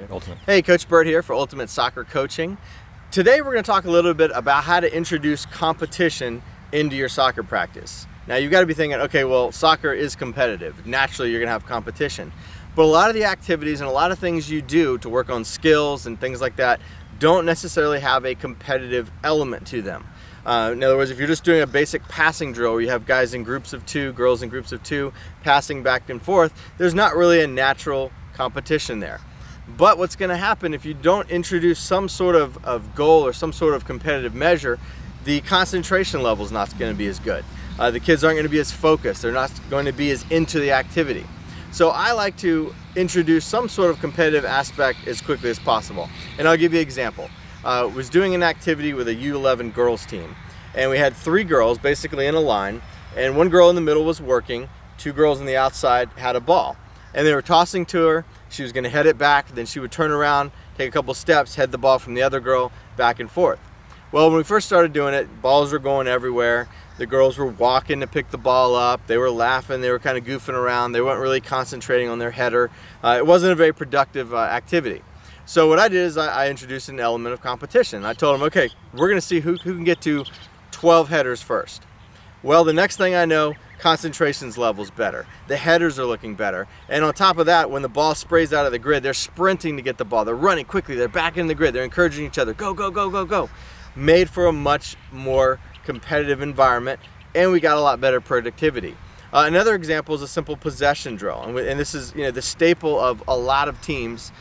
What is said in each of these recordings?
at Ultimate. Hey, Coach Burt here for Ultimate Soccer Coaching. Today we're going to talk a little bit about how to introduce competition into your soccer practice. Now you've got to be thinking, okay, well, soccer is competitive. Naturally, you're going to have competition. But a lot of the activities and a lot of things you do to work on skills and things like that don't necessarily have a competitive element to them. In other words, if you're just doing a basic passing drill where you have guys in groups of two, girls in groups of two, passing back and forth, there's not really a natural competition there. But what's going to happen if you don't introduce some sort of goal or some sort of competitive measure, the concentration level is not going to be as good. The kids aren't going to be as focused. They're not going to be as into the activity. So I like to introduce some sort of competitive aspect as quickly as possible. And I'll give you an example. I was doing an activity with a U11 girls team, and we had 3 girls basically in a line, and 1 girl in the middle was working, 2 girls on the outside had a ball. And they were tossing to her. She was going to head it back, then she would turn around, take a couple steps, head the ball from the other girl back and forth. Well, when we first started doing it, balls were going everywhere. The girls were walking to pick the ball up. They were laughing. They were kind of goofing around. They weren't really concentrating on their header. It wasn't a very productive activity. So what I did is I introduced an element of competition. I told them, okay, we're going to see who can get to 12 headers first. Well, the next thing I know, concentrations level's better. The headers are looking better. And on top of that, when the ball sprays out of the grid, they're sprinting to get the ball. They're running quickly. They're back in the grid. They're encouraging each other. Go, go, go, go, go. Made for a much more competitive environment, and we got a lot better productivity. Another example is a simple possession drill, and this is the staple of a lot of teams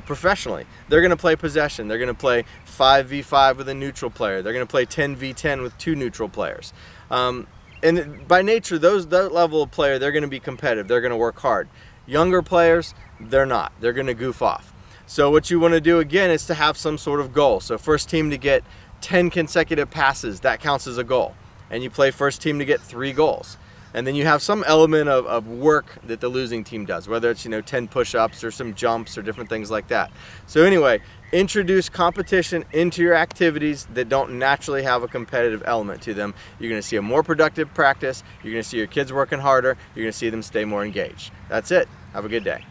professionally. They're going to play possession. They're going to play 5v5 with a neutral player. They're going to play 10v10 with 2 neutral players. And by nature, that level of player, they're going to be competitive. They're going to work hard. Younger players, they're not. They're going to goof off. So what you want to do again is to have some sort of goal. So first team to get 10 consecutive passes, that counts as a goal. And you play first team to get 3 goals. And then you have some element of work that the losing team does, whether it's 10 push-ups or some jumps or different things like that. So anyway, introduce competition into your activities that don't naturally have a competitive element to them. You're going to see a more productive practice. You're going to see your kids working harder. You're going to see them stay more engaged. That's it. Have a good day.